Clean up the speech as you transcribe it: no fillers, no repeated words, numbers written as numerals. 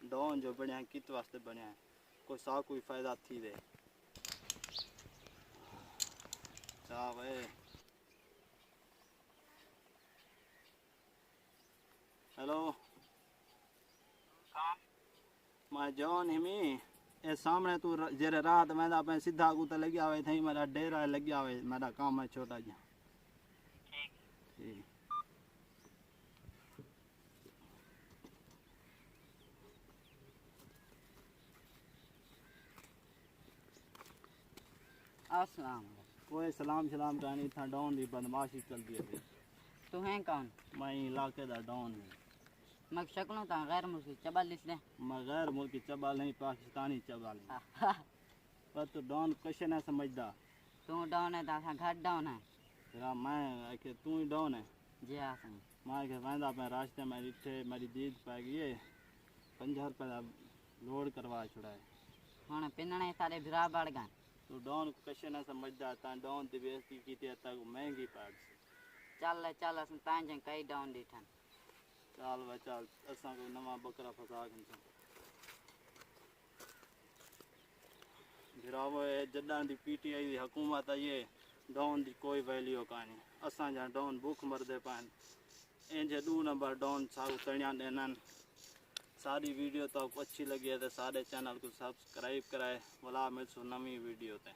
Don जो बनिया कित वास्ते बनिया कोई सा कोई फायदा थी दे चा वे हेलो मैं जॉन हिमी ए सामने तू जेरे रात मैं पे सीधा को तो लगी आवे थई मेरा डेरा लगी आवे मेरा काम है छोटा जा ठीक अस्सलाम कोई सलाम सलाम रानी था डॉन दी बदमाशी चलती है तू है कौन मैं इलाके दा डॉन हूं मैं शक्लों ता गैर मुल्की चबल इसने मैं गैर मुल्की चबाल नहीं पाकिस्तानी चबाल पर तू डॉन क्वेश्चन है समझदा तू डाउन है ता घाट डाउन है तेरा मैं के तू ही डॉन है जी हाँ संग मैं के वेंदा पे रास्ते में इठे मेरी दीद पै गई है 50 रुपए दा लोड करवा छुड़ाए हुण पिनने सारे भिरा बढ़ गए तू डॉन क्वेश्चन है समझदा ता डॉन दी बेइज्जती कीती तक महंगी पड़ चल अस तांजे कई डाउन दिठन चल वे चल असा कोई नवा बकरा फसा गन गिरावो जड्डा दी पीटीआई दी हुकूमत है ये डॉन दी कोई वैल्यू कानी असा जा डॉन भूख मरदे पान इंजे 2 नंबर डॉन सारू तणिया देनन सारी वीडियो तो आपको अच्छी लगी है तो सारे चैनल को सब्सक्राइब कराए वाला मिलसू नवी वीडियो ते।